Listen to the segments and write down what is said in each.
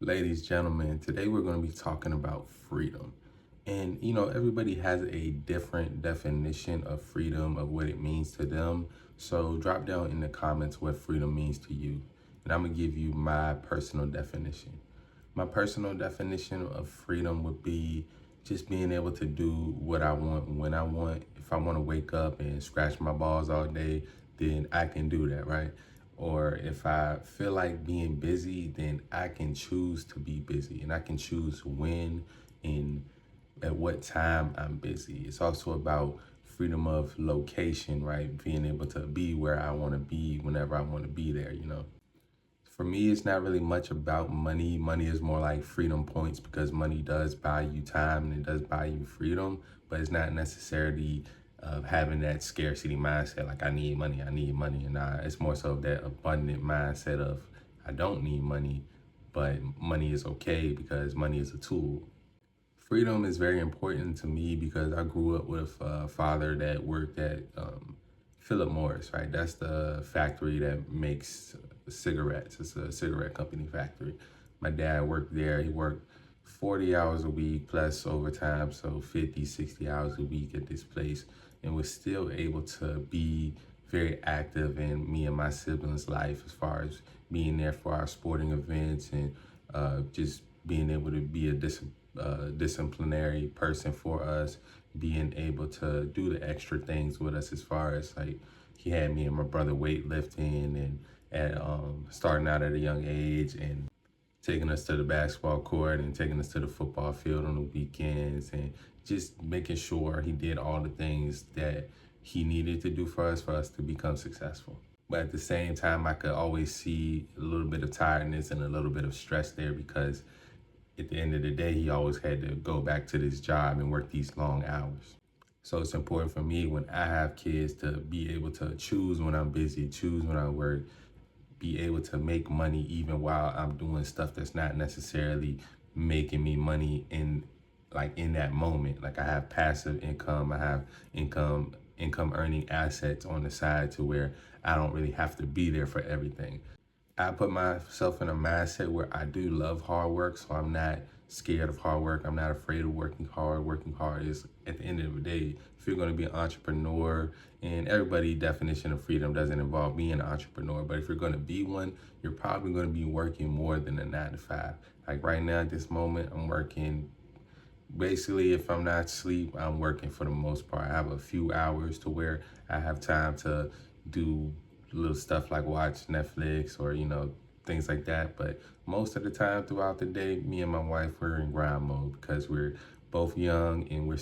Ladies, gentlemen, today we're going to be talking about freedom. And, everybody has a different definition of freedom, of what it means to them. So drop down in the comments what freedom means to you. And I'm going to give you my personal definition. My personal definition of freedom would be just being able to do what I want when I want. If I want to wake up and scratch my balls all day, then I can do that, right? Or if I feel like being busy, then I can choose to be busy and I can choose when and at what time I'm busy. It's also about freedom of location, right? Being able to be where I want to be whenever I want to be there. For me, it's not really much about money. Money is more like freedom points because money does buy you time and it does buy you freedom, but it's not necessarily having that scarcity mindset, like I need money. And it's more so that abundant mindset of I don't need money, but money is okay because money is a tool. Freedom is very important to me because I grew up with a father that worked at Philip Morris, right? That's the factory that makes cigarettes. It's a cigarette company factory. My dad worked there. He worked 40 hours a week plus overtime, so 50, 60 hours a week at this place, and was still able to be very active in me and my siblings' life as far as being there for our sporting events and just being able to be a disciplinary person for us, being able to do the extra things with us as far as like he had me and my brother weightlifting and at starting out at a young age and taking us to the basketball court and taking us to the football field on the weekends and just making sure he did all the things that he needed to do for us to become successful. But at the same time, I could always see a little bit of tiredness and a little bit of stress there because at the end of the day, he always had to go back to this job and work these long hours. So it's important for me when I have kids to be able to choose when I'm busy, choose when I work, be able to make money even while I'm doing stuff that's not necessarily making me money in that moment. Like I have passive income, I have income earning assets on the side to where I don't really have to be there for everything. I put myself in a mindset where I do love hard work, so I'm not scared of hard work. I'm not afraid of working hard. Working hard is, at the end of the day, if you're going to be an entrepreneur, and everybody's definition of freedom doesn't involve being an entrepreneur, but if you're going to be one, you're probably going to be working more than a 9 to 5. Like right now, at this moment, I'm working. Basically, if I'm not asleep, I'm working for the most part. I have a few hours to where I have time to do little stuff like watch Netflix or, things like that. But most of the time throughout the day, me and my wife, we're in grind mode because we're both young and we're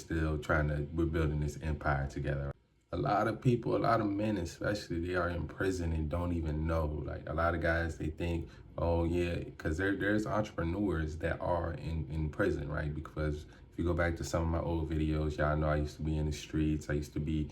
building this empire together. A lot of people, a lot of men especially, they are in prison and don't even know. Like a lot of guys, they think, oh yeah, because there's entrepreneurs that are in prison, right? Because if you go back to some of my old videos, y'all know I used to be in the streets. I used to be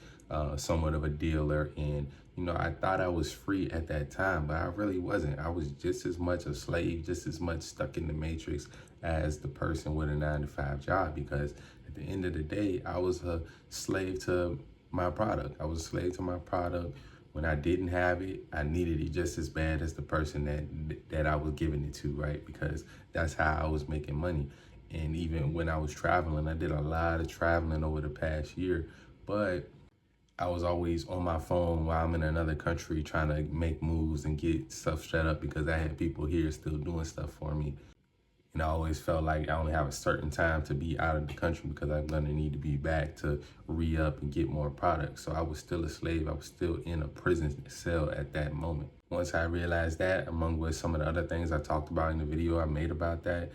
somewhat of a dealer, and I thought I was free at that time, but I really wasn't. I was just as much a slave, just as much stuck in the matrix as the person with a 9 to 5 job. Because at the end of the day, I was a slave to my product. I was a slave to my product. When I didn't have it, I needed it just as bad as the person that I was giving it to, right? Because that's how I was making money. And even when I was traveling, I did a lot of traveling over the past year, but I was always on my phone while I'm in another country trying to make moves and get stuff set up because I had people here still doing stuff for me. And I always felt like I only have a certain time to be out of the country because I'm gonna need to be back to re-up and get more products. So I was still a slave. I was still in a prison cell at that moment. Once I realized that, among with some of the other things I talked about in the video I made about that,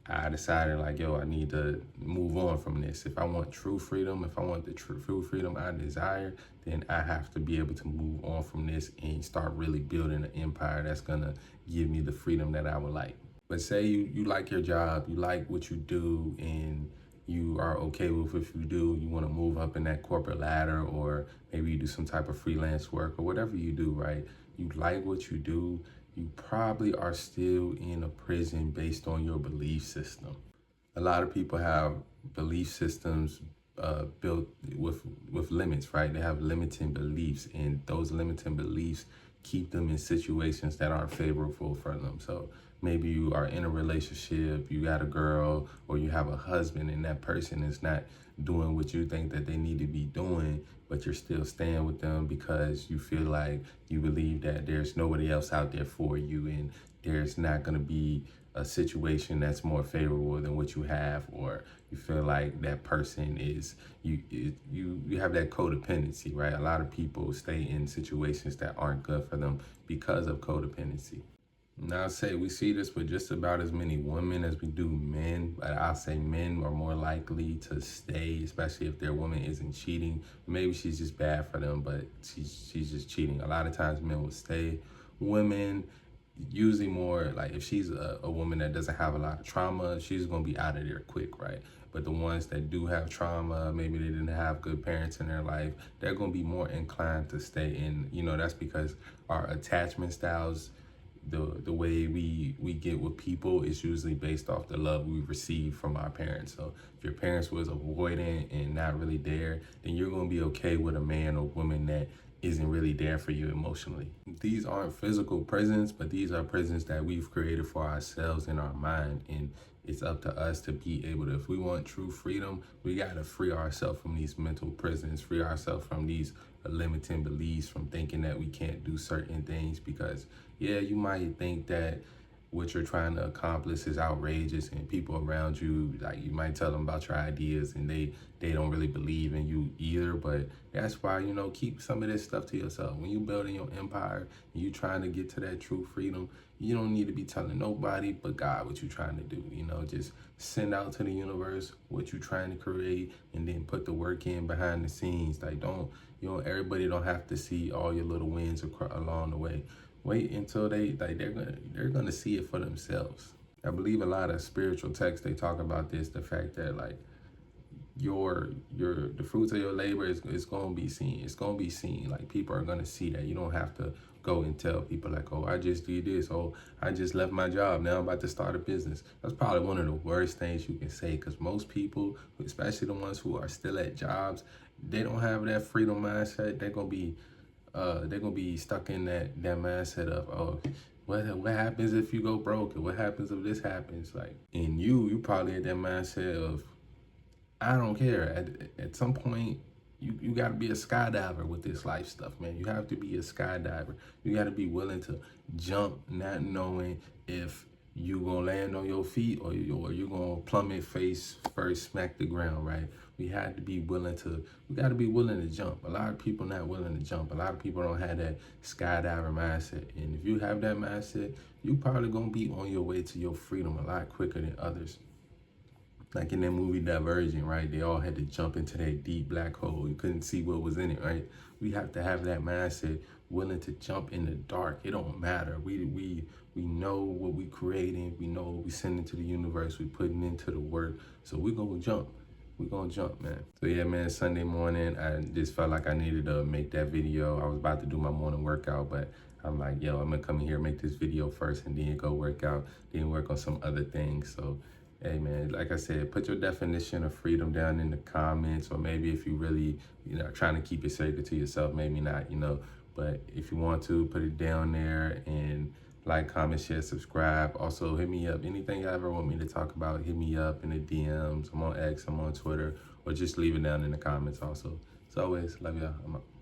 I decided like, yo, I need to move on from this. If I want true freedom, if I want the true freedom I desire, then I have to be able to move on from this and start really building an empire that's gonna give me the freedom that I would like. But say you like your job, you like what you do, and you are okay with what you do, you want to move up in that corporate ladder, or maybe you do some type of freelance work or whatever you do, right? You like what you do, you probably are still in a prison based on your belief system. A lot of people have belief systems built with limits, right? They have limiting beliefs, and those limiting beliefs keep them in situations that aren't favorable for them. So maybe you are in a relationship, you got a girl, or you have a husband, and that person is not doing what you think that they need to be doing, but you're still staying with them because you feel like you believe that there's nobody else out there for you, and there's not going to be a situation that's more favorable than what you have, or you feel like that person is you have that codependency, right? A lot of people stay in situations that aren't good for them because of codependency. Now, I say we see this with just about as many women as we do men, but I'll say men are more likely to stay, especially if their woman isn't cheating. Maybe she's just bad for them, but she's just cheating. A lot of times men will stay. Women, usually more like if she's a woman that doesn't have a lot of trauma, she's gonna be out of there quick, right? But the ones that do have trauma, maybe they didn't have good parents in their life, they're gonna be more inclined to stay in. That's because our attachment styles, the way we get with people is usually based off the love we receive from our parents. So if your parents was avoidant and not really there, then you're gonna be okay with a man or woman that isn't really there for you emotionally. These aren't physical prisons, but these are prisons that we've created for ourselves in our mind. And it's up to us to be able to, if we want true freedom, we gotta free ourselves from these mental prisons, free ourselves from these limiting beliefs, from thinking that we can't do certain things. Because yeah, you might think that what you're trying to accomplish is outrageous, and people around you, like, you might tell them about your ideas and they don't really believe in you either. But that's why, keep some of this stuff to yourself. When you building your empire and you trying to get to that true freedom, you don't need to be telling nobody but God what you're trying to do. Just send out to the universe what you're trying to create, and then put the work in behind the scenes. Like, everybody don't have to see all your little wins along the way. Wait until they're gonna see it for themselves. I believe a lot of spiritual texts, they talk about this, the fact that like the fruits of your labor is gonna be seen. It's gonna be seen. Like, people are gonna see that. You don't have to go and tell people like, oh, I just did this. Oh, I just left my job. Now I'm about to start a business. That's probably one of the worst things you can say, because most people, especially the ones who are still at jobs, they don't have that freedom mindset. They're gonna be stuck in that mindset of, oh, what happens if you go broke? And what happens if this happens? Like, and you probably at that mindset of, I don't care. At some point, you got to be a skydiver with this life stuff, man. You have to be a skydiver. You got to be willing to jump, not knowing if you gonna land on your feet or you gonna plummet face first, smack the ground, right? We got to be willing to jump. A lot of people not willing to jump. A lot of people don't have that skydiver mindset. And if you have that mindset, you probably gonna be on your way to your freedom a lot quicker than others. Like in that movie Divergent, right? They all had to jump into that deep black hole. You couldn't see what was in it, right? We have to have that mindset, willing to jump in the dark. It don't matter. We know what we creating. We know what we sending to the universe. We putting into the work. So we're gonna jump. We're gonna jump, man. So yeah, man, Sunday morning, I just felt like I needed to make that video. I was about to do my morning workout, but I'm like, yo, I'm gonna come in here, make this video first, and then go work out, then work on some other things. So hey man, like I said, put your definition of freedom down in the comments, or maybe if you really, trying to keep it sacred to yourself, maybe not, but if you want to, put it down there, and like, comment, share, subscribe. Also, hit me up. Anything you ever want me to talk about, hit me up in the DMs. I'm on X, I'm on Twitter, or just leave it down in the comments also. As always, love y'all. I'm out.